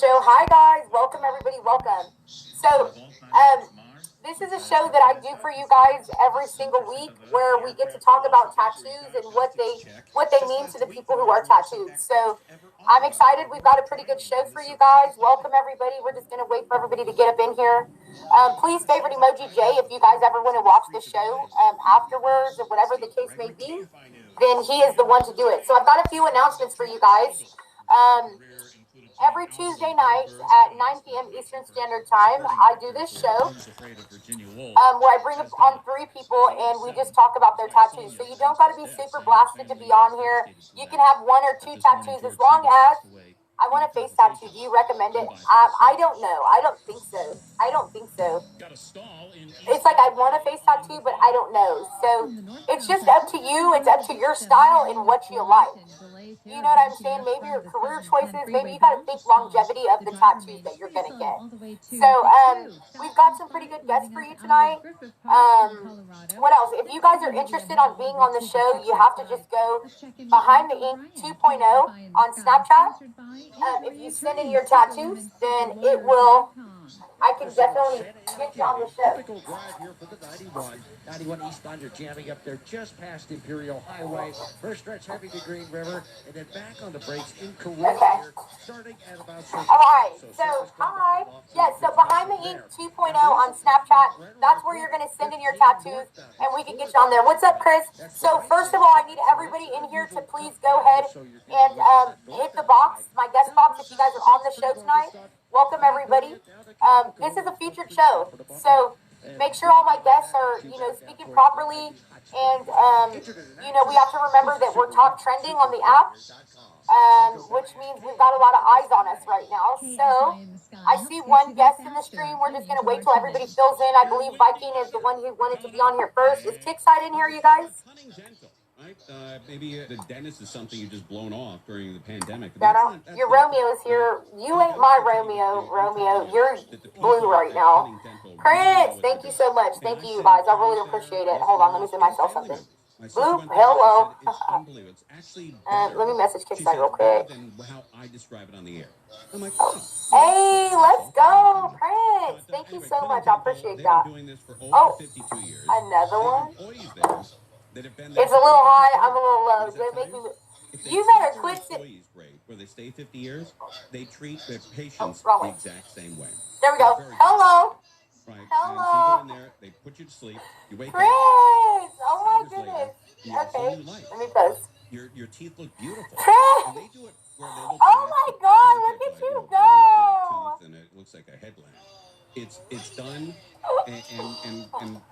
show. Hi guys, welcome everybody, welcome. So, this is a show that I do for you guys every single week, where we get to talk about tattoos and what they mean to the people who are tattooed. So, I'm excited. We've got a pretty good show for you guys. Welcome everybody. We're just gonna wait for everybody to get up in here. Please favorite emoji Jay if you guys ever want to watch the show afterwards or whatever the case may be. Then he is the one to do it. So I've got a few announcements for you guys. Every Tuesday night at 9 p.m. Eastern Standard Time, I do this show where I bring on 3 people and we just talk about their tattoos. So you don't got to be super blasted to be on here. You can have 1 or 2 tattoos as long as I want a face tattoo. Do you recommend it? I don't know. I don't think so. It's like I want a face tattoo, but I don't know. So it's just up to you. It's up to your style and what you like. You know what I'm saying? Maybe your career choices. Maybe you got to think longevity of the tattoos that you're going to get. So we've got some pretty good guests for you tonight. What else? If you guys are interested on being on the show, you have to just go Behind the Ink 2.0 on Snapchat. If you send in your tattoos, then it will. I can definitely get you on the show. Typical drive here for the 91 eastbound, you're jamming up there just past Imperial Highway. First stretch heavy to Green River, and then back on the brakes in Korea here, starting at about... All right, so hi. Yes, so Behind the Ink 2.0 on Snapchat, that's where you're going to send in your tattoos, and we can get you on there. What's up, Chris? So first of all, I need everybody in here to please go ahead and hit the box, my guest box, if you guys are on the show tonight. Welcome, everybody. This is a featured show, so make sure all my guests are, speaking properly, and, we have to remember that we're top trending on the app, which means we've got a lot of eyes on us right now. So I see one guest in the stream. We're just going to wait till everybody fills in. I believe Viking is the one who wanted to be on here first. Is Kickside in here, you guys? Right? Maybe the dentist is something you just blown off during the pandemic. Your Romeo's here. You ain't my Romeo. You're blue right now. Prince, thank you so much. Thank you, guys. I really appreciate it. Hold on, let me say myself something. Blue, hello. Let me message Kickside real quick. How I describe it on the air. I'm like, hey, let's go, Prince. Thank you so much. I appreciate that. Oh, another one. It's a little high. I'm a little low. It's gonna make me. You better quit it. Where they stay 50 years, they treat their patients the exact same way. There we go. Hello. Right. Hello. So you go in there, they put you to sleep. You wake Prince. up. Oh my goodness. Okay. Let me post. Your teeth look beautiful. Prince. And they do it where they look. Oh my God! Look at you go. And it looks like a headlamp. It's done, and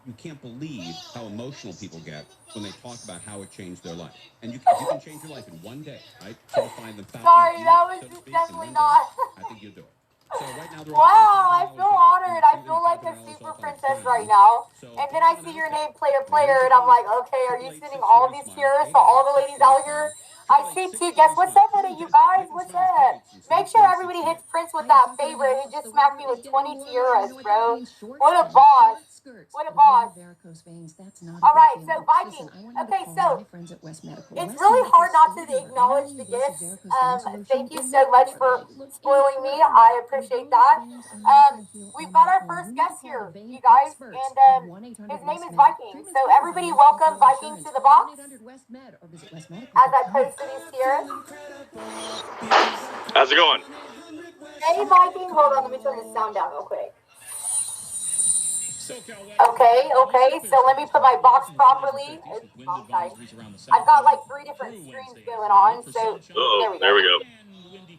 you can't believe how emotional people get when they talk about how it changed their life. And you can change your life in one day, right? Find them. Sorry, that was just definitely not. I think you do it. So right now wow, I feel honored. I feel like a super princess right now. And then I see your name, player, and I'm like, okay, are you sending all these tiers to all the ladies out here? I see 2 guests. What's up with it, you guys? What's up? Make sure everybody hits Prince with that favorite. He just smacked me with 22 euros, bro. What a boss. What a boss. All right, so Viking. Okay, so it's really hard not to acknowledge the gifts. Thank you so much for spoiling me. I appreciate that. We've got our first guest here, you guys, and his name is Viking. So everybody welcome Viking to the box as I post these here. How's it going? Hey, Viking. Hold on, let me turn the sound down real quick. Okay. So let me put my box properly. I've got like 3 different streams going on. So there we go.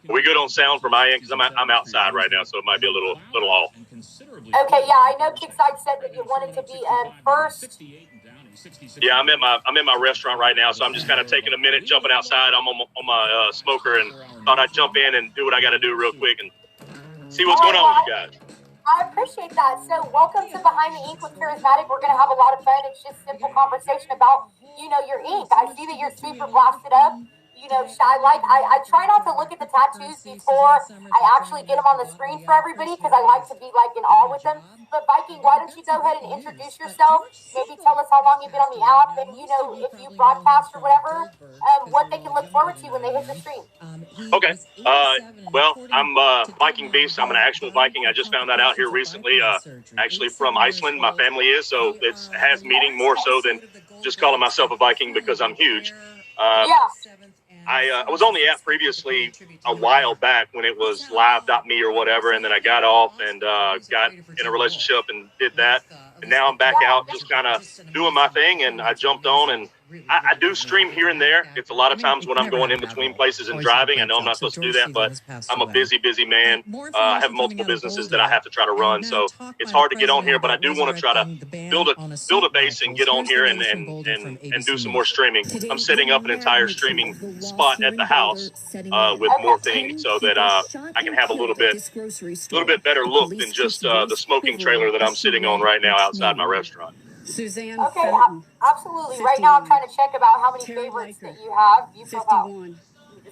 Are we good on sound for my end? Because I'm outside right now, so it might be a little off. Okay, yeah, I know Kickside said that you wanted to be first. Yeah, I'm in my restaurant right now, so I'm just kind of taking a minute, jumping outside. I'm on my smoker, and thought I'd jump in and do what I got to do real quick and see what's going on with you guys. I appreciate that. So welcome to Behind the Ink with Chariismatiic. We're going to have a lot of fun. It's just simple conversation about, your ink. I see that you're super blasted up. I try not to look at the tattoos before I actually get them on the screen for everybody because I like to be like in awe with them. But Viking, why don't you go ahead and introduce yourself? Maybe tell us how long you've been on the app, and if you broadcast or whatever, what they can look forward to when they hit the stream. Okay. Well, I'm Viking Beast. I'm an actual Viking. I just found that out here recently. Actually from Iceland, my family is, so it has meaning more so than just calling myself a Viking because I'm huge. I was on the app previously a while back when it was live.me or whatever, and then I got off and got in a relationship and did that. And now I'm back out just kind of doing my thing, and I jumped on, and I do stream here and there. It's a lot of times when I'm going in between places and driving. I know I'm not supposed to do that, but I'm a busy man. I have multiple businesses that I have to try to run, so it's hard to get on here, but I do want to try to build a base and get on here and do some more streaming. I'm setting up an entire streaming spot at the house with more things so that I can have a little bit better look than just the smoking trailer that I'm sitting on right now outside my restaurant. Suzanne. Okay, absolutely. 51. Right now I'm trying to check about how many favorites that you have. You 51.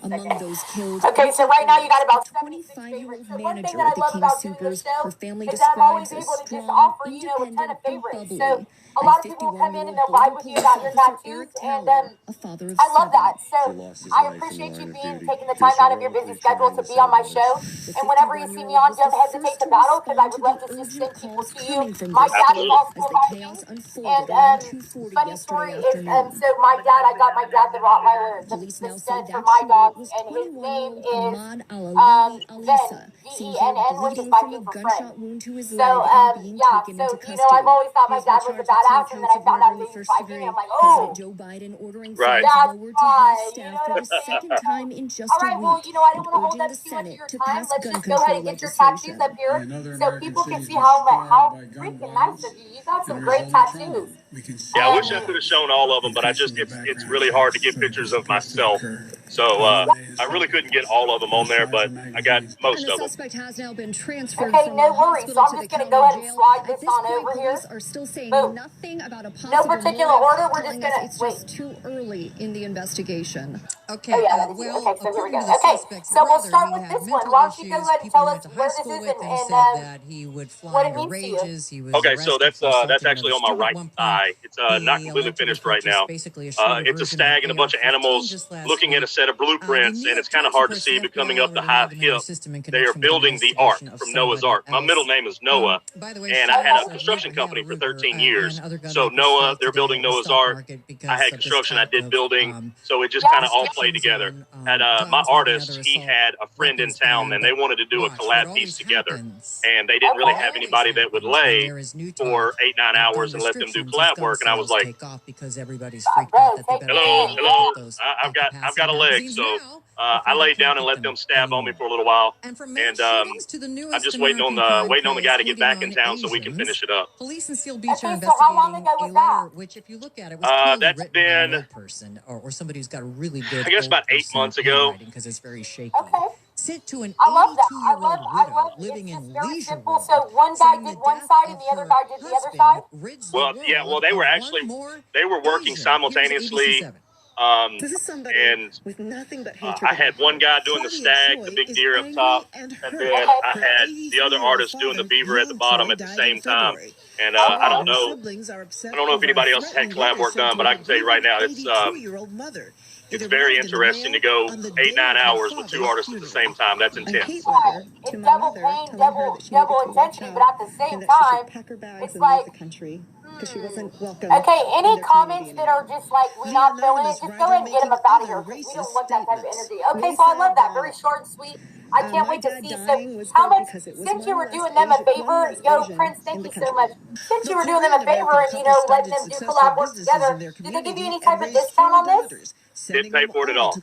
Among those killed. Okay, so right now you got about 76 favorites. So one thing that I love about doing this show is that I'm always able to just offer, a ton of favorites. So a lot of people will come in and they'll vibe with you about your tattoos, and I love that. So I appreciate you taking the time out of your busy schedule to be on my show. And whenever you see me on, don't hesitate to battle, because I would love to just send people to you. My dad is also a Viking, and funny story is, so I got my dad the Rottweiler, the stud for my dogs, and his name is Ven, Venn, which is Viking for friend. So I've always thought my dad was a badass, and then I found out that he was Viking. I'm like, oh, Joe Biden ordering right. That's why. Second time in just all right, well, I don't want to hold up too much of your time. Let's just go ahead and get your tattoos up here so people can see how freaking nice of you. You got some great tattoos. Yeah, I wish I could have shown all of them, but it's really hard to get pictures of myself. So I really couldn't get all of them on there, but I got most of them. The suspect has now been transferred. Okay, no worries. So I'm just going to go ahead and slide this on over here. Are still saying nothing about a no particular order. We're just going to wait. It's too early in the investigation. Okay. Okay, so here we go. Okay, so we'll start with this one. Why don't you go ahead and tell us where this is and what it means to you? Okay, so that's actually on my right thigh. It's not completely finished right now. It's a stag and a bunch of animals looking at a set of blueprints, and it's kind of hard to see, but coming up the high hip, they are building the Ark from Noah's Ark. My middle name is Noah, and I had a construction company for 13 years. So Noah, they're building Noah's Ark. I had construction, I did building, so it just kind of all played together. And my artist, he had a friend in town, and they wanted to do a collab piece together, and they didn't really have anybody that would lay for 8-9 hours and let them do collab work. And I was like, hello, I've got a leg, so I laid down and let them stab on me for a little while, and I'm just waiting on the guy to get back in town so we can finish it up. Police in Seal Beach are so how long ago was that? Which, if you look at it, was that's written been by a person or somebody who's got a really good. I guess about 8 months ago, because it's very shaky. Okay. Sent to an I love that. 82-year-old widow living in very Leisure simple. World, So one guy did one side and the other guy did the other side? Well, they were working simultaneously. This is somebody And with nothing but hatred. I had one guy doing the stag, the big deer up top, and then I had the other artist doing the beaver at the bottom at the same time. And I don't know if anybody else had collab work done, but I can tell you right now, it's very interesting to go 8-9 hours with two artists at the same time. That's intense. It's double pain, double intensity, but at the same time, it's like, because she wasn't welcome. Okay, any comments that are just like, we're not feeling it, just go ahead and get them up out of here. We don't want that type of energy. Okay, so I love that. Very short and sweet. I can't wait to see. So, how much, since you were doing them a favor, Prince, thank you so much. Since you were doing them a favor and, letting them do collab work together, did they give you any type of discount on this? Didn't pay for it at all.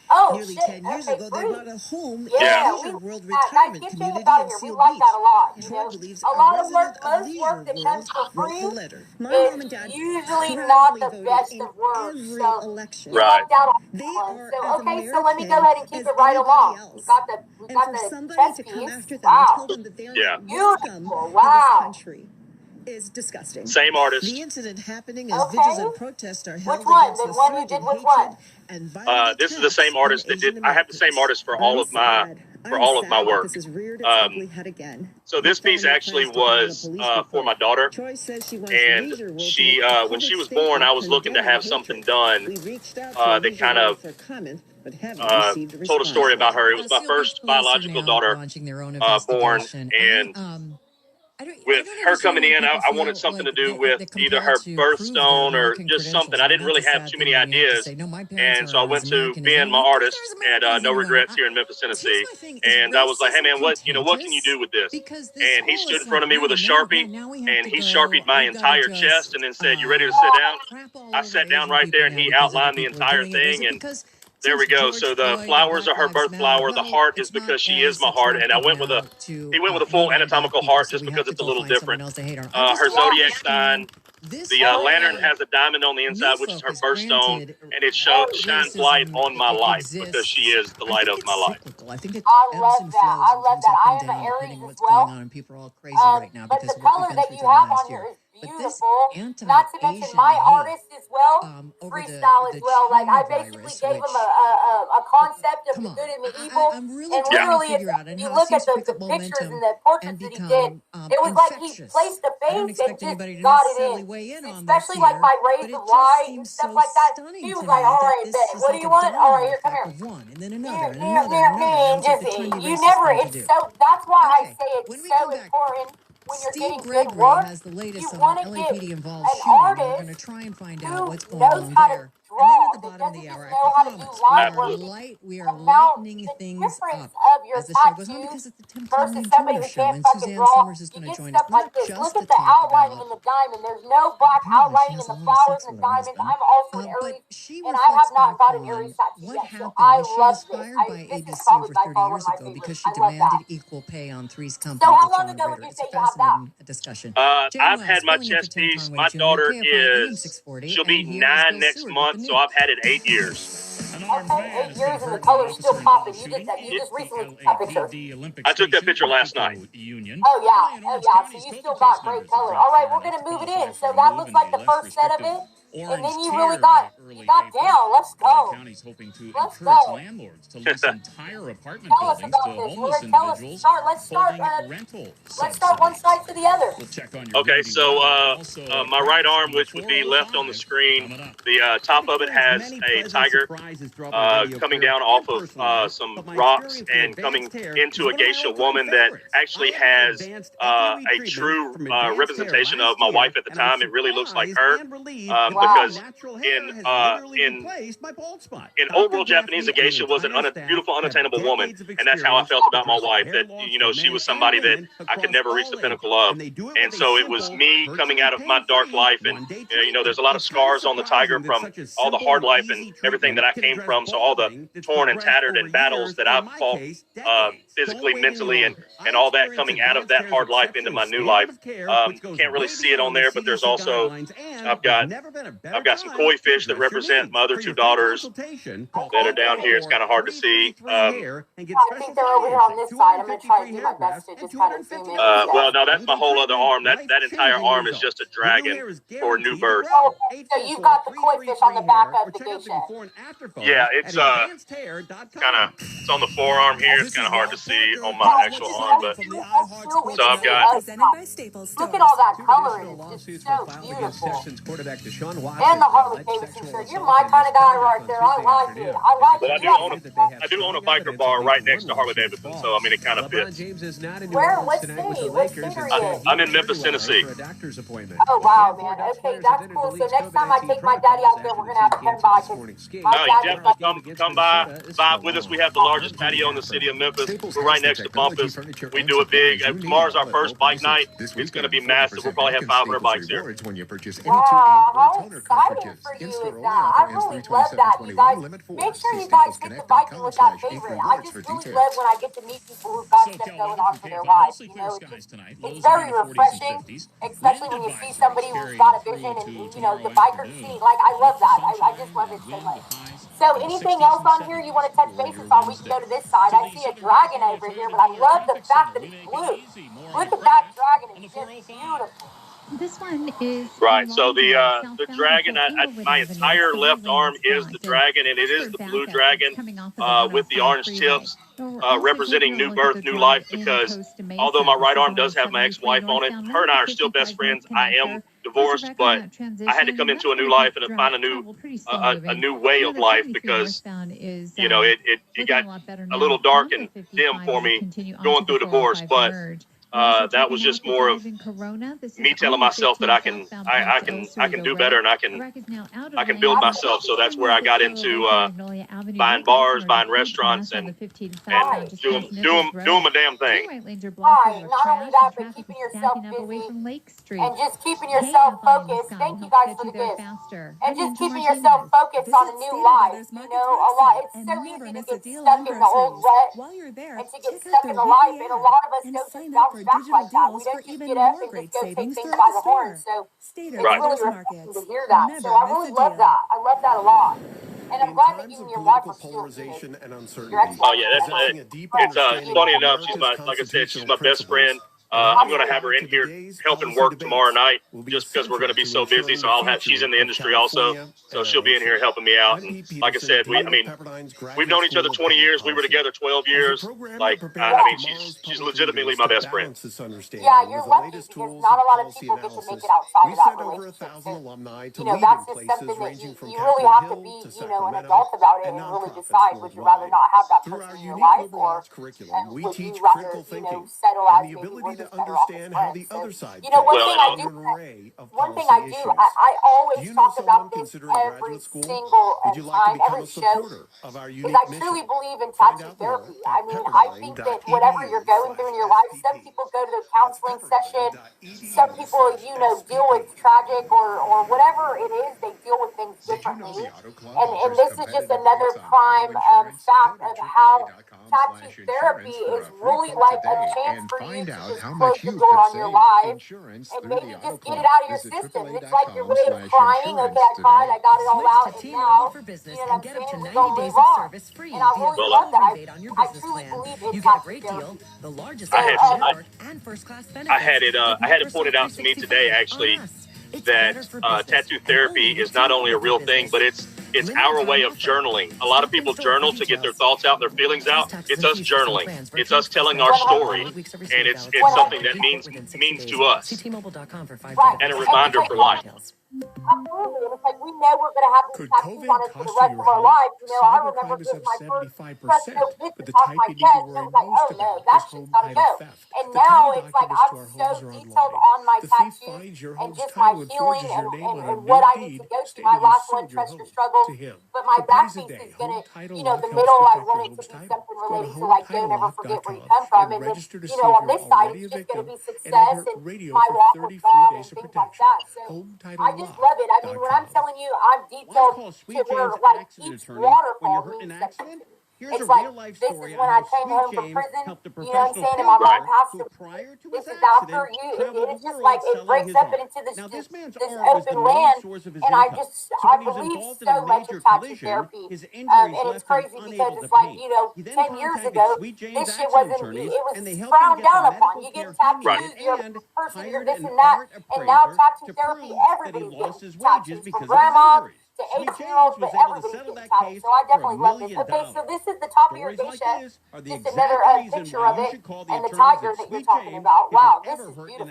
Oh, Nearly shit. 10 years ago, they bought a home Yeah, in we the World that Retirement gets Community out in here. We Seal like Beach. that a lot. Troy believes A lot of work, resident most Leisure work that comes World for wrote the free letter. My mom and is dad usually not the proudly best voted of words. in So every election. we Right. lucked out on They that one. are So as okay, so let me go American ahead and keep as it right anybody along. else. We got And for the somebody chess to come piece. after them and Wow. tell them that they're Yeah. not welcome Beautiful. in Wow. this country. is disgusting. Same artist. The incident happening as Okay. vigils and protests are held Which one? against The the one you surge did in with hatred what? and violent This is the same attacks artist on that did. Asian I have the same Americans. artist for all of my work. work. This has reared its Um, ugly head again. So this piece actually was for my daughter, Troy says she wants and Leisure World to she make a when she public was born, I was statement looking to have condemning something hatred. done We reached out to that Leisure kind World of for comment, but haven't received a told a story response. about her. It was my So first police are biological now daughter launching their own born, investigation. and I don't with her understand coming why in, I people wanted feel something like to do they're with either her compelled to prove their birthstone or American just something. credentials. I I mean, didn't really that's the have sad too thing many when you have to ideas, say, no, my parents and so I are went as to American as being my anyone. artist They're as at American as No anyone. Regrets here in Memphis, Here's Tennessee, my thing: is and I was like, "Hey racism man, what can you contagious? do with this?" Because this And he whole stood in is front of me with a Sharpie, now we have and to he go. Sharpied my We've got to entire chest, just and then said, "You ready to sit down?" crap all I over sat down Asian right people there, and now he because other outlined the people are entire doing it. Is thing, it and because there we since go. George So the Floyd, flowers are Black her Lives birth Matter, flower. The well, heart is it's not because she is as my heart, and I attractive went with now to he went with a hate full on black anatomical people, heart so just we because have to it's a go little find someone different. else to hate on. I just Her don't zodiac understand sign. this The whole lantern has a diamond on the inside, new which is her focus. birthstone, Granted, and it shines light racism on my life because she exists. is the I light think of my it's life. cyclical. I think it I ebbs love and that. flows I and love comes that. up I and am an down Aries depending on as what's going well. on, and people are all crazy right now But because the of what we've color been that through you through the have last on year. here is But this beautiful. Not to mention anti-Asian my hate artist as well, over freestyle as the well. Like I China basically virus, gave him which a concept of come the on, good and the evil, I'm really and trying to literally, it's figure out, and if you how it look at seems to pick the up pictures and momentum the and portraits that he did, become it was like he infectious. placed a I don't face and expect just anybody to got it necessarily in. weigh in on this Especially like here, my but rays of it just light and seems stuff so like that. stunning He was to like, me "All that right, this bet. is What do like you a want? All right, domino here, come effect here." of one, and then Near, another, and near, another, near and another, and me, it's like the just trendy you racist never. thing to It's do. so. That's why I Okay, say it's when we so come back, important when you're Steve getting good Gregory work. has the You latest on an want to get LAPD involved an shooting, and we're going to artist try and find out who what's going knows on how to there. And then at the draw, that bottom of doesn't the just hour, I know how to do promise line work. we are Now lightening the things difference up of your as the show goes on tattoos because it's the Tim versus Conley somebody Turner who show, can't and fucking Suzanne draw, Summers is you going to get join us stuff like not this. just Look to at the talk outlining about. in the diamond. There's no black Apparently, she outlining in has a the lot of flowers sex and with the her diamonds. husband, I'm also an but Aries, she and I reflects have not back got an Aries on tattoo what yet, so happened I when she was love this. fired by This is ABC probably over by 30 far one years of my ago because favorites. she I love that. demanded equal pay on Three's So Company how with long John ago would Ritter. you It's a say you have that? fascinating discussion. Jane I've Wells had my filling in for chest Tim piece. Conway My Jr., daughter KFI AM is 640, she'll and be here is 9 Bill next Seward with the month, so news. I've had it 8 years. Okay, 8 years and the color's still popping. You just recently took that picture. I took that picture last night. Oh yeah, oh yeah. So you still got great color. All right, we're gonna move it in. So that looks like the first set of it, and then you really got down. Let's go. Let's go. Tell us about this. We're gonna tell us. Start. Let's start one side to the other. Okay, so my right arm, which would be left on the screen, the top of it has a tiger coming down off of some rocks and coming into a geisha woman that actually has a true representation of my wife at the time. It really looks like her because in old world Japanese, a geisha was a beautiful, unattainable woman, and that's how I felt about my wife. That she was somebody that I could never reach the pinnacle of, and so it was me coming out of my dark life, and there's a lot of scars on the tiger from all the hard life and everything that I came from. So all the torn and tattered and battles that I've fought physically, mentally, and all that coming out of that hard life into my new life. Can't really see it on there, but there's also I've got some koi fish that represent my other two daughters that are down here. It's kind of hard to see. I think they're over here on this side. I'm gonna try to do my best to just kind of zoom in. Well, no, that's my whole other arm. That entire arm is just a dragon for new birth. Oh, so you've got the koi fish on the back of the geisha. Yeah, it's it's on the forearm here. It's kind of hard to see on my actual arm, but so I've got. Look at all that color in it. It's so beautiful. And the Harley Davidson shirt. You're my kind of guy right there. I like it. I like But it. I do own a biker bar right next to Harley Davidson, so I mean it kind of fits. Where? What state? What state are you in? I'm in Memphis, Tennessee. Oh wow, man. Okay, that's cool. So next time I take my daddy out there, we're gonna have to come by. No, you definitely come by, vibe with us. We have the largest patio in the city of Memphis. We're right next to Bumpus. We do a big. Tomorrow's our first bike night. It's going to be massive. We'll probably have 500 bikes here. Wow, how exciting for you is that? I really love that. You guys, make sure you guys hit the biking with that favorite. I just really love when I get to meet people who've got stuff going on for their lives. It's very refreshing, especially when you see somebody who's got a vision and the biker scene. Like I love that. I just love it so much. So anything else on here you want to touch bases on? We can go to this side. I see a dragon over here, but I love the fact that it's blue. Look at that dragon. It's just beautiful. This one is right. So the dragon, my entire left arm is the dragon, and it is the blue dragon with the orange tips, representing new birth, new life. Because although my right arm does have my ex-wife on it, her and I are still best friends. I am divorced, but I had to come into a new life and find a new way of life, because it got a little dark and dim for me going through a divorce. But that was just more of me telling myself that I can do better, and I can build myself. So that's where I got into buying bars, buying restaurants, and doing my damn thing. Right. Not only that, but keeping yourself busy and just keeping yourself focused. Thank you guys for the gift. And just keeping yourself focused on a new life. A lot. It's so easy to get stuck in the old rut and to get stuck in the life. And a lot of us don't just bounce back like that. We don't just get up and just go take things by the horns. So it's really refreshing to hear that. So I really love that. I love that a lot. And I'm glad that you and your wife are still polarization and uncertainty. Oh yeah, it's funny enough. Like I said, she's my best friend. I'm going to have her in here helping work tomorrow night, just because we're going to be so busy. So she's in the industry also, so she'll be in here helping me out. And like I said, we've known each other 20 years. We were together 12 years. She's legitimately my best friend. Yeah, you're lucky, because not a lot of people get to make it outside of that relationship. So, that's just something that you really have to be, an adult about it and really decide, would you rather not have that person in your life, or would you rather, settle as maybe we're just better off as friends. So, one thing I do, I always talk about this every single time, every show, is I truly believe in tattoo therapy. I think that whatever you're going through in your life, some people go to the counseling session, some people, deal with tragic or whatever it is, they deal with things differently. And this is just another prime fact of how tattoo therapy is really like a chance for you to just close the door on your life and maybe just get it out of your system. It's like your way of crying. Okay, I cried, I got it all out, and now, what I'm saying, we're going to move on. And I really love that. I truly believe in tattoo therapy. I had it pointed out to me today, actually, that tattoo therapy is not only a real thing, but it's our way of journaling. A lot of people journal to get their thoughts out, their feelings out. It's us journaling. It's us telling our story, and it's something that means to us, and a reminder for life. Absolutely. And it's like, we know we're going to have these tattoos on us for the rest of our lives. I remember just my first crushed picture off my chest, and it was like, oh no, that shit's got to go. And now it's like, I'm so detailed on my tattoos and just my healing and what I need to go through. My last one, Trust Your Struggle. But my back piece is going to, the middle, I want it to be something related to, like, don't ever forget where you come from. And then, on this side, it's just going to be success and my walk with God and things like that. So I just love it. When I'm telling you, I'm detailed to where, like, each waterfall means something. It's like, this is when I came home from prison, you know what I'm saying, and my mom passed away. This is after you, it's just like, it breaks up into this open land, and I believe so much in tattoo therapy, and it's crazy because it's like, 10 years ago, this shit wasn't, it was frowned down upon. You get tattoos, you're a person, you're this and that, and now tattoo therapy, everybody's getting tattoos, from grandma to 18-year-olds, but everybody's getting tattoos, so I definitely love this. Okay, so this is the top of your geisha, just another picture of it, and the tiger that you're talking about. Wow, this is beautiful.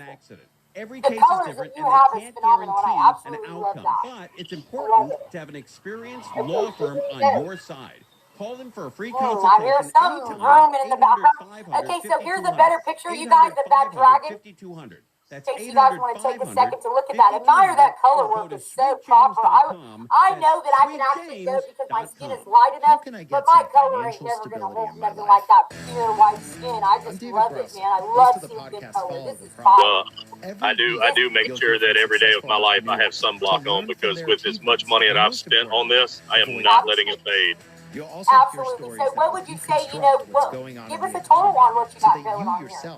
The colors that you have is phenomenal, and I absolutely love that. But it's important to have an experienced law firm on your side. Call them for a free consultation. I hear some rooming in the background. Okay, so here's a better picture, you guys, of that dragon. In case you guys want to take a second to look at that. Admire that color work. It's so proper. I know that I can actually go because my skin is light enough, but my color ain't never going to hold nothing like that pure white skin. I just love it, man. I love seeing good color. This is fire. I do make sure that every day of my life I have sunblock on, because with as much money that I've spent on this, I am not letting it fade. Absolutely. So what would you say, give us a total on what you got going on here.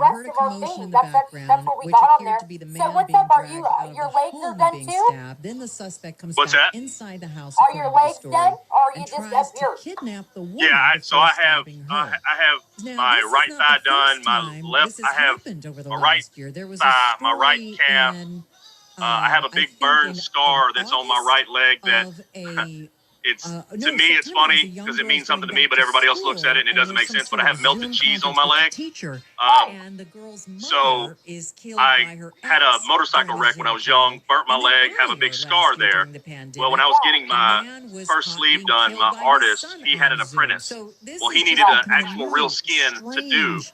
rest of our things. That's what we got on there. So what's up? Are you your legs are done too? Then the suspect comes What's back that? inside the house. Are your legs done, or are you And just up tries to here? kidnap the woman. Yeah, so I have stabbing I her. have Now, my this is right not thigh the done, first my time left. this has I have happened over the my right last year. There was thigh, a my right story calf. in, I have a I big think burn in scar that's on my August right leg that of a it's no, to me it's September, as a funny young because it girl means was something going to me, back but to everybody else looks at it and it school, doesn't make there's sense. some But I sort have of melted Zoom cheese on conference my with the leg. teacher, Um, and the girl's so mother is killed I by her had a ex motorcycle during a wreck when I Zoom was young, call. burnt my And then leg, have a big earlier scar last year there. during the Well, when pandemic, I was getting a my man was first caught sleeve being done, killed my by his artist, son he had on an Zoom. apprentice. So this Well, he is needed just an becoming actual real new, skin to do. strange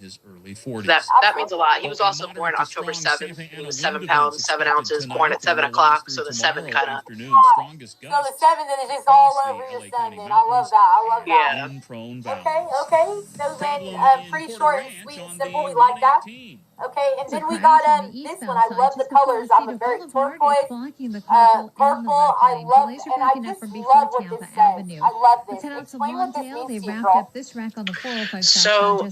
his early 40s. That means a lot. He was also born October 7th. He was 7 pounds, 7 ounces, born at 7 o'clock. So the 7 kind of. So the 7 is just all over your son, then. I love that. I love that. Yeah. Okay. So then, pretty short and sweet and simple. We like that. Okay, and then we got this one. I love the colors. I'm a very turquoise, purple. I love, and I just love what this says. I love this. Explain what this means to you, girl. this rack on the 405 So,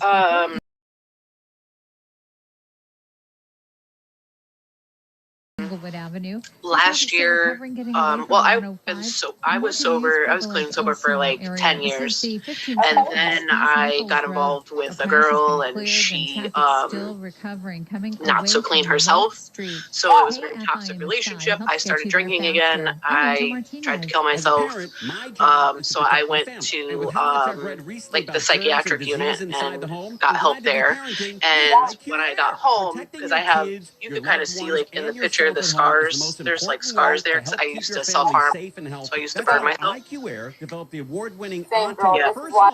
last year, I was sober. I was clean and sober for like 10 years. And then I got involved with a girl, and she not so clean herself. So it was a very toxic relationship. I started drinking again. I tried to kill myself. So I went to like the psychiatric unit and got help there. And when I got home, because you could kind of see like in the picture the scars. There's like scars there because I used to self-harm. So I used to burn myself. IQAir developed the award-winning Same girl. This is why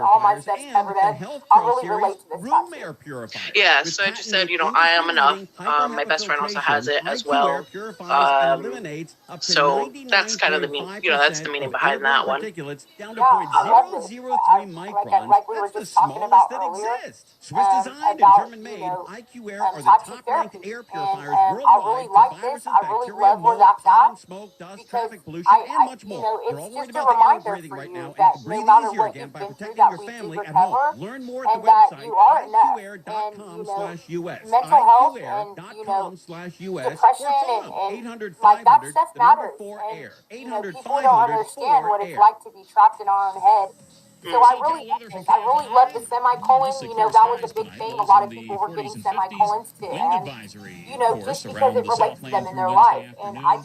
all my stuff's covered up. I really relate to this room air purifier. Yeah, so I just said, I am enough. My best friend also has it as well. So that's kind of the that's the meaning behind that one. Down to 0.003 microns. Like we were just talking about earlier. Swiss designed and German made, IQAir are the top-ranked air purifiers worldwide. I really like this. I really love where that's at. Smoke, dust, Because traffic pollution, and much more. It's just a reminder for you that no matter what you've been through, that we do recover, Learn more at and the that website you are enough. And, mental health and, depression and like that stuff matters. And, people don't understand what it's like to be trapped in our own head. So I really love the semicolon. That was a big thing. A lot of people were getting semicolons too, and just because it relates to them in their life. And I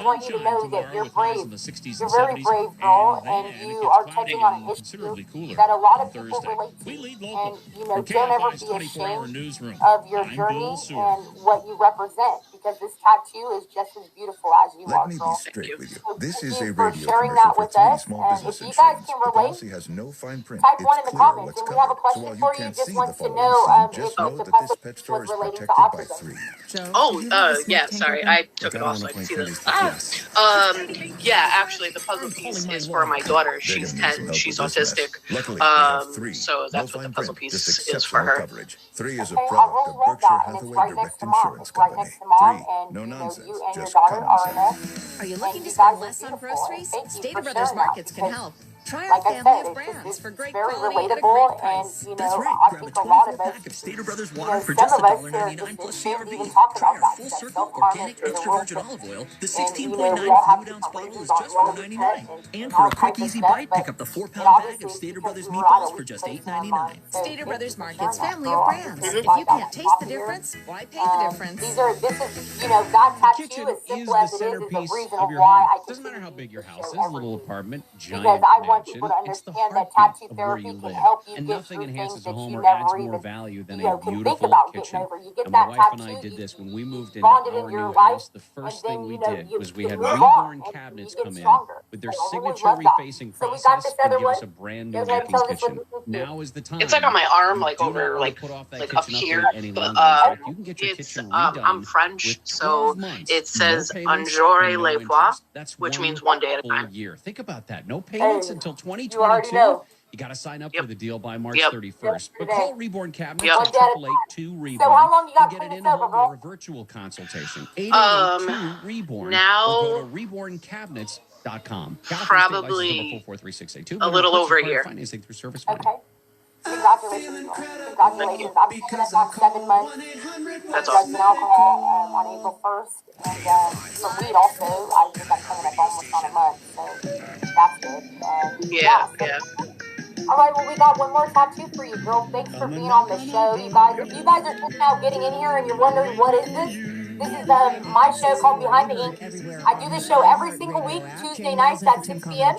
want you to know that you're brave. You're very brave, girl, and you are touching on an issue that a lot of people relate to. And don't ever be ashamed of your journey and what you represent, because this tattoo is just as beautiful as you are, girl. Straight with you. This Thank is you a for radio sharing commercial that for with 3 us. small And business if you guys insurance. can The relate, policy has no fine print. type It's 1 in the clear comments. what's And we have a covered. So question while you for you. can't Just see wants the to following know scene, if just the know that pet this pet store was is relating to protected by autism. 3. Sorry. I took it off so I could see this. Yeah, actually, the puzzle piece is for my daughter. She's 10. She's autistic. Luckily, we have 3. So that's No what the fine puzzle print, piece just is for exceptional her. coverage. 3 is a Okay, I product really of love Berkshire that, and it's Hathaway right next Direct to mom. Insurance It's right Company. next to mom, 3, and no you nonsense, and your just daughter common are sense. enough. Are you And looking you to guys spend are less on beautiful. groceries? Thank you Stater for Brothers sharing that, Markets can because, help. Try like our I family said, of brands for great very quality at a relatable, great price. and That's right. I Grab a think a lot of 24 us, pack of Stater Brothers some water for of just us are $1.99 just plus ashamed to even CRV. talk Try about our that full stuff. circle Self-harm organic is a extra real virgin thing. olive oil. The And 16.9 we all have fluid ounce different bottle reasons is on just where we cut $4.99. And and for our a quick type of easy stuff, bite, but pick up the 4-pound bag obviously of it's Stater because Brothers we were at a meatballs for weak just place in our mind. $8.99. So Stater thank Brothers you for Markets, sharing that, family girl. of I brands. just If like you that can't taste top the here. difference, why pay the difference? This is, that tattoo, as simple as it is the reason of your why home. I Doesn't matter how continue big your to house show is, every little week. apartment, Because giant I want people mansion. to It's the understand that heartbeat tattoo of where therapy you can live. help you And get nothing through things enhances a that home you or never adds more even, value than a can think beautiful about getting kitchen. over. You get And my that wife and I tattoo, did this when we moved into bond it in our your new life, house. The first and thing then, we did you was we can had move reborn on, and cabinets you get come in stronger. with their So I really signature love that. refacing So we got this process and other give one. us a brand Go new ahead and looking tell us what kitchen. you think. Now is the time. It's like on my arm, You like do not over, want like to put off that up kitchen here. update any But longer. In fact, you can get your it's kitchen I'm redone French, with so 12 months. it says No payments "Enjoy and no les fois," interest. That's which means one one day at a full time. year. Think about that. No payments until You already 2022. know. You got to sign up Yep. for the deal by March Yep. 31st. But call Reborn Cabinets Yep. at 888-2 So how long you got and to get it clean in this over, home or girl? a virtual consultation. 888-2 now- or go to reborncabinets.com. Probably a little over a year. Financing through service Okay. finance. Congratulations, girl. Congratulations. I'm coming up on 7 months. That's Drugs awesome. and alcohol on April 1st. And for weed also, I think I'm coming up almost on a month. So that's good. Yeah. All right, well, we got one more tattoo for you, girl. Thanks for being on the show, you guys. If you guys are just now getting in here and you're wondering what is this, this is my show called Behind the Ink. I do this show every single week, Tuesday nights at 6 p.m.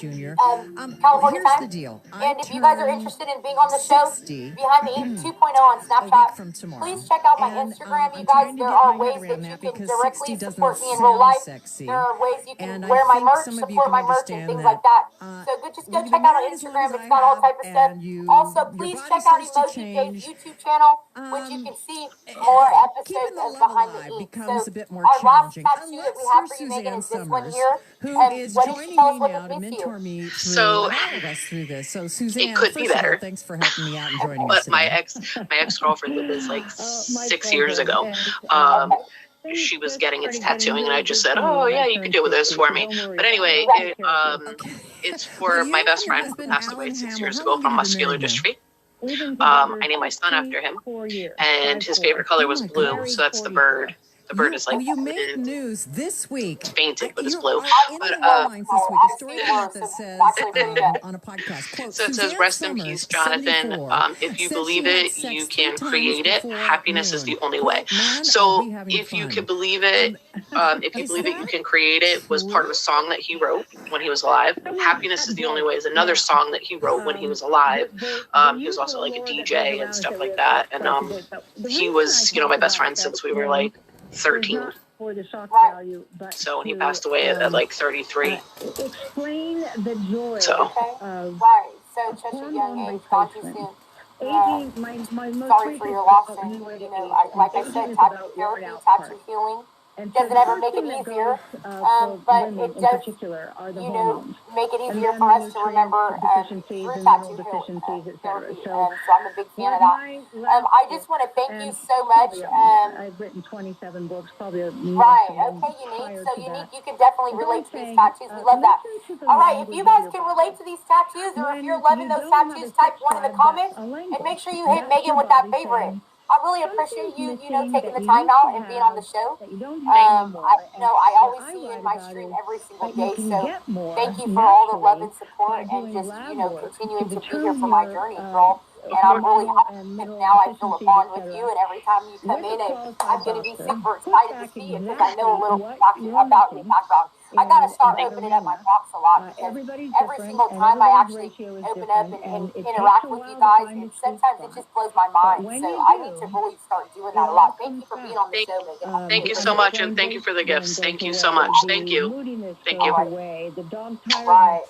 California Here's time. the deal. And if you guys are interested in being on the show, Behind the Ink 2.0 on Snapchat, please check out my Instagram, you guys. There are ways that you can directly support me in real life. There are ways you can wear my merch, support my merch, and things like that. So just go check out our Instagram. It's got all type of stuff. Also, please check out Emoji J's YouTube channel, which you can see more episodes of Behind the Ink. So our last tattoo that we have for you, Megan, is this one here. Who is what did joining you tell me us what now this to means to you? mentor me through So- all of us through this. So Suzanne, It could be first of all, better. thanks for helping me out and joining But us my today. ex-girlfriend did this like 6 years ago. She was getting into tattooing, and I just said, "Oh yeah, you can do this for me." But anyway, it's for my best friend who passed away 6 years ago from muscular dystrophy. I named my son after him, and his favorite color was blue, so that's the bird. the bird is like you made news this week. fainted, but it's You're blue. in But the headlines this week. A story came out that says on a podcast, quote, so it says, Suzanne "Rest in Summers, peace, Jonathan. 74, If you said believe she had it, sex you 3 can times create it. before Happiness is noon. the only way." Quote, "Man, So are we having if you fun?" can believe it, if you Is believe it, you that can create it. Was part of a song that he wrote when he was alive. Happiness is the only way is another song that he wrote when he was alive. He was also like a DJ and stuff like that. And he was, my best friend since we were like 13. For the shock value, but so when he passed away at like 33. Explain the joy of right. So such a young age, gone too soon. Aging, my most Sorry for your loss, and like I said, tattoo therapy, tattoo healing doesn't ever make it easier, but it does, make it easier for us to remember through tattoo therapy. So I'm a big fan of that. I just want to thank you so much. I've written 27 books, probably right. Okay, Unique. So Unique, you can definitely relate to these tattoos. We love that. All right, if you guys can relate to these tattoos, or if you're loving those tattoos, type 1 in the comments, and make sure you hit Megan with that favorite. I really appreciate you, taking the time out and being on the show. I always see you in my stream every single day, so thank you for all the love and support, and just, continuing to be here for my journey, girl. And I'm really happy because now I feel a bond with you, and every time you come in, and I'm going to be super excited to see you because I know a little about your background. I got to start opening up my box a lot, because every single time I actually open up and interact with you guys, and sometimes it just blows my mind. So I need to really start doing that a lot. Thank you for being on the show, Megan. Thank you so much, and thank you for the gifts. Thank you so much. Thank you. Thank you. Right.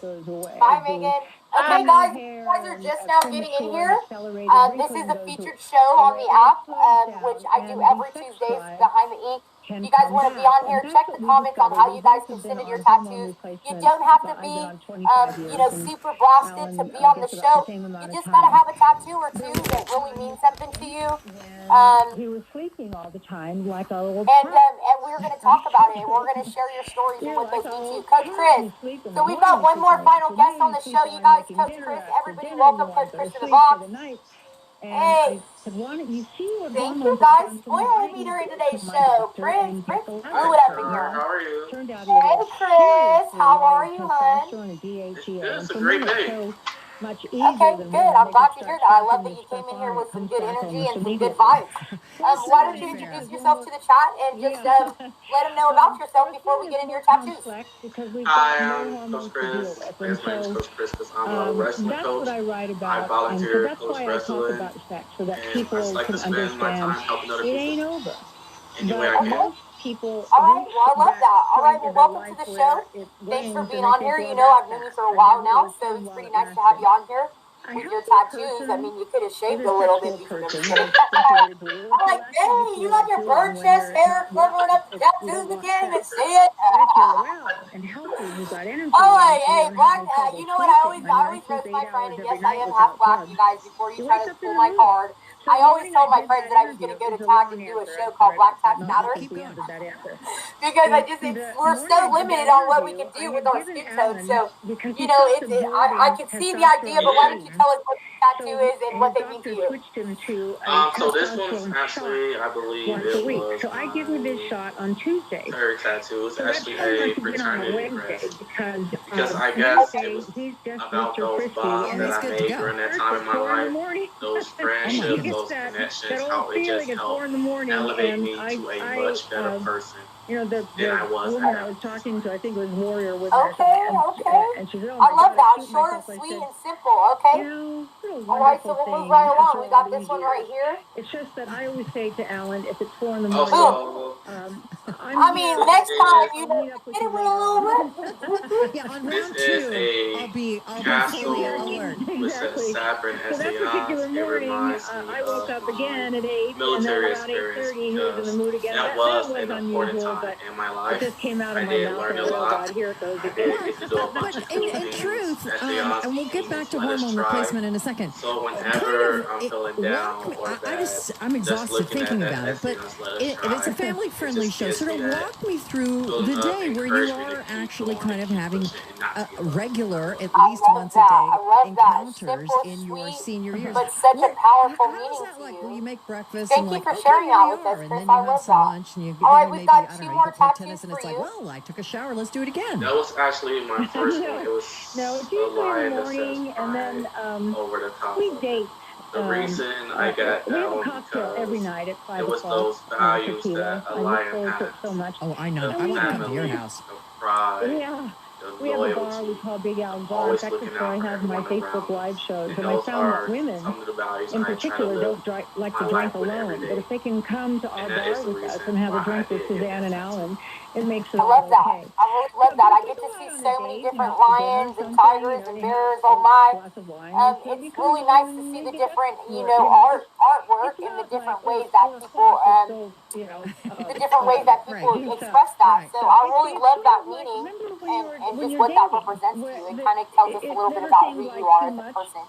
Bye, Megan. Okay, guys, you guys are just now getting in here. This is a featured show on the app, which I do every Tuesdays behind the ink. You guys want to be on here, check the comments on how you guys can send in your tattoos. You don't have to be, super blasted to be on the show. You just got to have a tattoo or two that really means something to you. He was sleeping all the time like a old and we're going to talk about it, and we're going to share your stories and what those mean to you. Coach Chris, so we've got one more final guest on the show, you guys. Coach Chris, everybody welcome Coach Chris to the box. Hey, thank you guys spoiling me during today's show. Prince blew it up in here. How are you? Hey, Chris, how are you, hon? It's a great day. Okay, good. I'm glad to hear that. I love that you came in here with some good energy and some good vibes. Why don't you introduce yourself to the chat and just let them know about yourself before we get into your tattoos? Hi, I'm Coach Chris. My name is Coach Chris because I'm a wrestling coach. I volunteer coach wrestling, and I like to spend my time helping other people any way I can. All right, well, I love that. All right, well, welcome to the show. Thanks for being on here. I've known you for a while now, so it's pretty nice to have you on here with your tattoos. I mean, you could have shaved a little bit before. I'm like, hey, you got your bird chest hair covering up the tattoos. We can't even see it. Oh, hey, Black, you know what? I always roast my friend, and yes, I am half black, you guys, before you try to pull my card. I always told my friends that I was going to go to Tag and do a show called Black Tag Matter. Because we're so limited on what we can do with our skin tone. So, I can see the idea, but why don't you tell us what the tattoo is and what they mean to you? So this one's actually, I believe it was So I give him this shot on Tuesday. third tattoo. It's actually a fraternity crest. Because I guess it was about those bonds that I made during that time in my life. Those friendships, those connections, how it just helped elevate me to a much better person than I was. The woman I was talking to, I think it was Warrior with her. Okay. And she said, I love that. Short and sweet and simple. Okay. All right, so we'll move right along. We got this one right here. It's just that I always say to Alan, if it's 4 in the morning, I mean, next time you get it with a little bit. Yeah, on round 2, I'll be fully alert. Exactly. So that particular morning, I woke up again at 8, and then around 8:30, he was in the mood again. That was an important time in my life. It just came out of my mouth. Learn a lot. Here it goes But in truth, and we'll get back to hormone replacement in a second. So whenever I'm feeling down or bad, I'm exhausted thinking about it, but if it's a family-friendly show, sort of walk me through the day where you are actually kind of having regular, at least once a day, encounters in your senior years. But such a powerful meaning how's that to like? you. Will you make breakfast Thank and you like, for okay, sharing here that we with us, are, Chris. and then I you have love some that. lunch and you All right, maybe, we've got I don't two know, you more go play tattoos tennis and for it's like, you. well, I took a shower, let's do it again. That was actually my first one. It was No, it's a usually lie in the that says morning, and then over the top. we date. The reason I got We that have a one cocktail every night at 5 it was o'clock. those values Tequila. that a I look lion forward to it has. so much. Oh, I know. The I want to come to your family, house. the pride, Yeah. the We have a bar loyalty. we call Big Al's Bar. In Always fact, looking that's where I out for have my everyone Facebook around. live shows. And And I those found that are women, some of the values in I try to particular, live don't like to my drink life with alone. every But day. if they can come to our And that bar is the with us reason and have a why drink I with did get Suzanne and that. Alan, it makes it I all love that. okay. I really love that. I get to see so many different lions and tigers and bears. Oh my! It's really nice to see the different, artwork and the different ways that people, the different ways that people express that. So I really love that meaning and just what that represents to you. It kind of tells us a little bit about who you are as a person.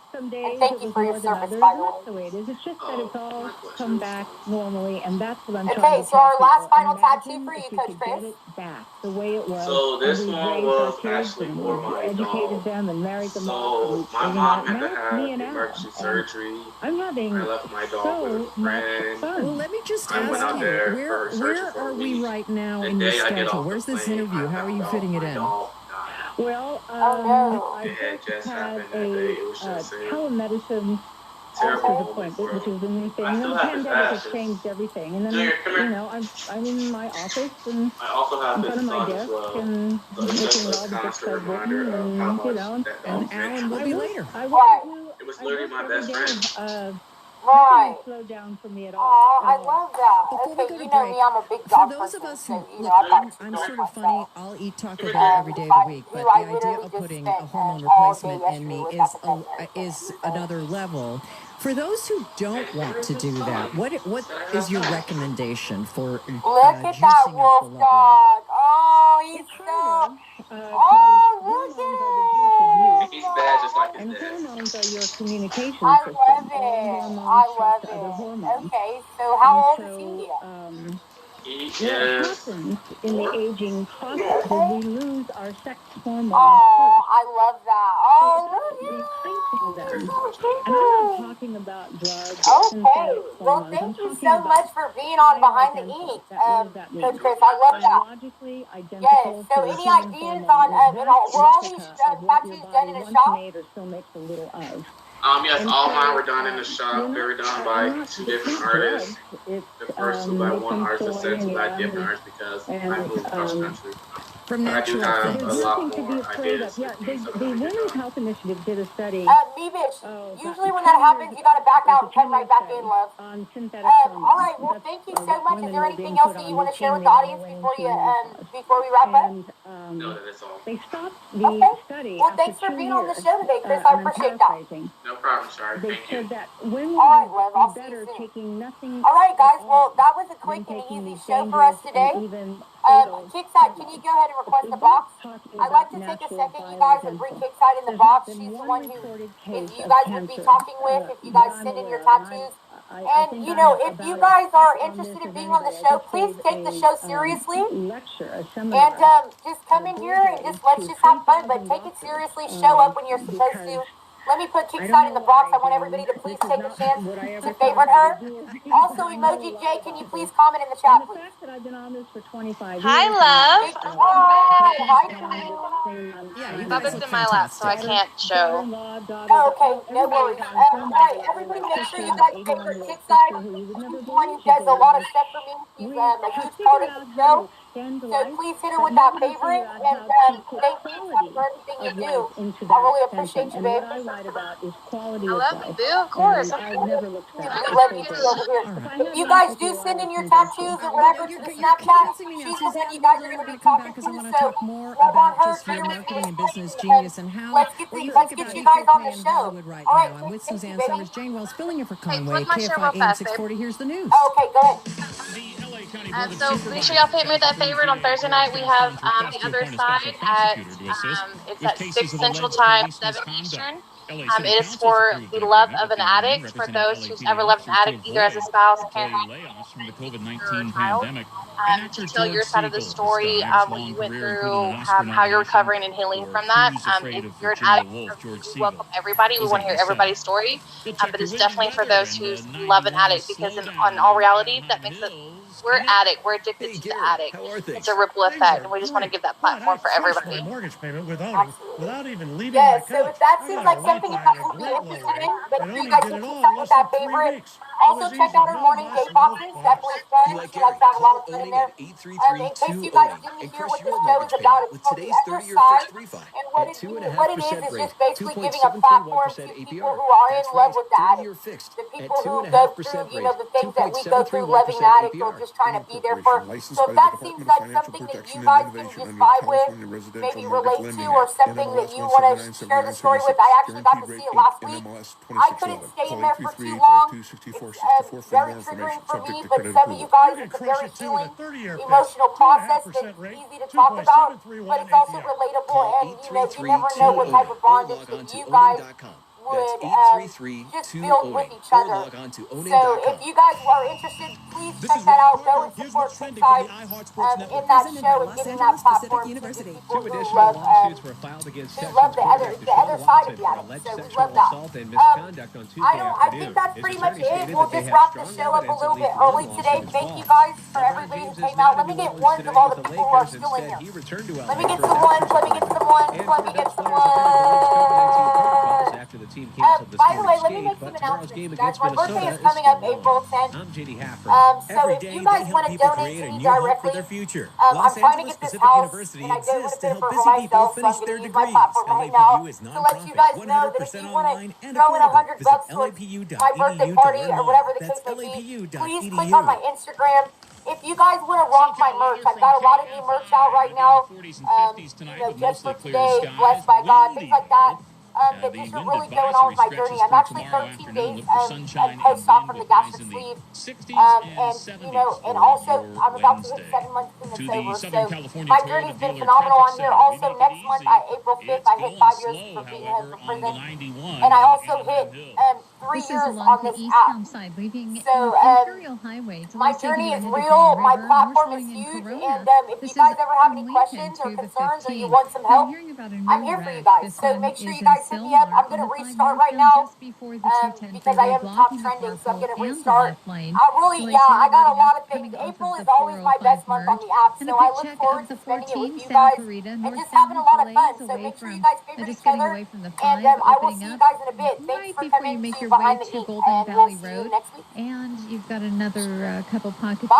And thank you for your service, by the way. It's just that it's all come back normally, and that's what I'm trying Okay, to so tell our last people. final tattoo Imagine for you, if Coach could Chris. get it back the way it was. So this and we've one raised was our kids actually and for we've my educated dog. them and married them all. So my And mom had now to it's have me and Al. emergency And surgery. I'm having I left my dog with a so much friend. fun. Well, let me just I went ask out you, there for where surgery for are a we week. right now The in your day I get schedule? off Where's the this plane, interview? I How are you found fitting out it my in? dog died. Well, Oh, I It had just had happened that day. It was a just a telemedicine terrible doctor's moment appointment, for which is a new thing. I And still the have his pandemic has ashes. changed everything. And then, Junior, come here. I'm in my office and I also have in his front of my son as desk well. and So it's looking just at a all the books constant I've written reminder of how and, much that And dog meant Alan to will me. be later. It was literally my best friend. Nothing has slowed down for me at all. Oh, I love that. Before we Okay, go to you know break, me, I'm a big for dog those person, of us so, who, look, I've got I'm two sort dogs of funny. myself. I'll eat Taco Bell every day of the week, but the idea of putting a hormone replacement in me is another level. For those who don't want to do that, what is your recommendation for Look at that juicing up wolf the love life? dog. Oh, he's so. Oh, look at He's him. bad just like his And dad. hormones are your communication I system. love it. All hormones I talk love to other it. hormones. Okay, so how old is And he? so, He what is happens in the 4. aging process is we lose our sex hormones Oh, first. I love that. Oh, look Replacing them. at him. And I'm not talking about drugs, Okay. synthetic Well, hormones. thank I'm you talking so about much for being on Behind the bioidentical. Ink, What does that mean? Coach Chris. I love that. Biologically identical Yes. So to the any human ideas hormone. on, were all these Replica of what your tattoos done body in a once shop? made or still makes a little of. Yes, And all so, mine were done in the shop. They were done by 2 different artists. It's, The first two by one artist, the second two by and, different artists because I and, moved cross country. From But I do natural have things. a there's lot nothing to be more afraid ideas. of. Yeah, the Women's Health Initiative did a study. Me bitch. Oh, Usually when that happens, you gotta back out and come right back in, love. On synthetic All hormones. right. Well, That's thank you where so much. Is women there were anything being else put that on you want to share with routinely the audience when before we wrap up? And No, that is all. they stopped the Okay. study Well, after thanks for 2 being on the years. show today, Chris. I And I'm appreciate that. paraphrasing. No problem, sorry. They Thank you. said that women All right, love. I'll would see be you better soon. taking nothing. All right, guys. at Well, all that was a than quick and taking easy these show for us dangerous today. and even fatal Kickside, can you go ahead and request If the we're box? talking I'd like about to take a natural second, you guys, and bring bioidentical, Kickside in the there's box. not been She's the one one who, reported if case you of guys would be cancer, talking with, if you guys that I'm send in your aware of. tattoos. I And, think you I'm know, if you about guys as are on interested this in as being on the anybody. I show, just please gave take the show seriously. lecture, a And seminar. just come in here and just let's just have fun, but take it seriously. Show up when you're supposed to. Let me put Kickside in the box. I want everybody to please take a chance to favorite her. Also, Emoji J, can you please comment in the chat, The please? fact that I've been on this for 25 Hi, years. love. Hi, Queen. Yeah, you guys Bubba's look in my lap, so I fantastic. can't show. Oh, okay, no worries. All right, everybody make sure you guys favorite Kickside. She's one who does a lot of stuff for me. She's a huge part of the show. So please hit her with that favorite, and thank you for everything you do. I really appreciate you, babe. What I write about is quality I of love life. you, boo. Of course. And I've never looked We back. love you too over here. If you guys do send in your tattoos or whatever to the Snapchat, she's the one you guys are going to be talking to. Because I want to So talk more love on about her, just your treat her with marketing and respect, business genius and how let's get what you you guys think about on equal the pay in show. Hollywood right All right, now. I'm with thank you, Suzanne baby. Summers, Jane Wells, filling in for Hey, Conway, flick my shirt real KFI AM fast, 640. Here's the news. Okay, go ahead. The LA So make sure y'all hit me with that favorite on Thursday night. We have the other side at it's at 6 Central Time, 7 Eastern. It is for the love of an addict, for those who's ever loved an addict, either as a spouse, parent, or child. To tell your side of the story, what you went through, how you're recovering and healing from that. If you're an addict, we welcome everybody. We want to hear everybody's story. But it's definitely for those who love an addict, because in all reality, that makes it, we're addict. We're addicted to the addict. It's a ripple effect, and we just want to give that platform for everybody. Mortgage payment without even leaving Yes, so if that seems like something you guys would be interested in, make sure you guys hit subscribe with that favorite. Also, check out our morning day boxes. Definitely fun. We like to have a lot of fun in there. In case you guys didn't hear what this show is about, it's called The Other Side. And what it is just basically giving a platform to people who are in love with the addict. The people who go through, the things that we go through loving the addict or just trying to be there for. So if that seems like something that you guys can just vibe with, maybe relate to, or something that you want to share the story with, I actually got to see it last week. I couldn't stay in there for too long. It's very triggering for me, but some of you guys, it's a very healing, emotional process that's easy to talk about, but it's also relatable, and you never know what type of bondage that you guys would just build with each other. So if you guys are interested, please check that out. Go and support Pigside in that show and getting that platform to the people who love the other side of the addict. So we love that. I think that's pretty much it. We'll just wrap the show up a little bit early today. Thank you guys for everybody who came out. Let me get ones of all the people who are still in here. Let me get some ones. Let me get some ones. Let me get some ones. By the way, let me make some announcements, guys. My birthday is coming up April 10th. So if you guys want to donate to me directly, I'm trying to get this house, and I don't want to pay for myself, so I'm going to use my platform right now to let you guys know that if you want to throw in $100 towards my birthday party or whatever the case may be, please click on my Instagram. If you guys want to rock my merch, I've got a lot of new merch out right now. Just for today, blessed by God, things like that. That just are really going on with my journey. I'm actually 13 days post-op from the gastric sleeve. And also I'm about to hit 7 months clean and sober. So my journey's been phenomenal on here. Also next month, April 5th, I hit 5 years for being home from prison. And I also hit 3 years on this app. So my journey is real. My platform is huge. And if you guys ever have any questions or concerns or you want some help, I'm here for you guys. So make sure you guys hit me up. I'm going to restart right now because I am top trending, so I'm going to restart. I got a lot of things. April is always my best month on the app, so I look forward to spending it with you guys and just having a lot of fun. So make sure you guys favorite each other, and I will see you guys in a bit. Thanks for coming to Behind the Ink, and we'll see you next week. And you've got another couple pockets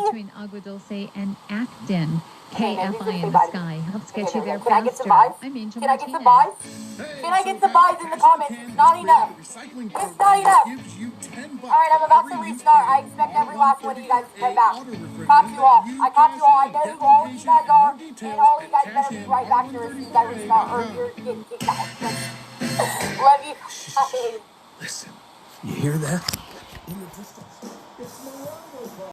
between Agua Dulce and Acton. KFI in the sky helps get you there faster. I'm Angel Can I get some buys? Can I get some buys in the comments? It's not enough. It's not enough. Alright, I'm about to restart. I expect every last one of you guys to come back. Cop you all. I cop you all. I know who all of you guys are. And all of you guys better be right back here as soon as I restart, or you're getting kicked out. Love you. Listen, you hear that?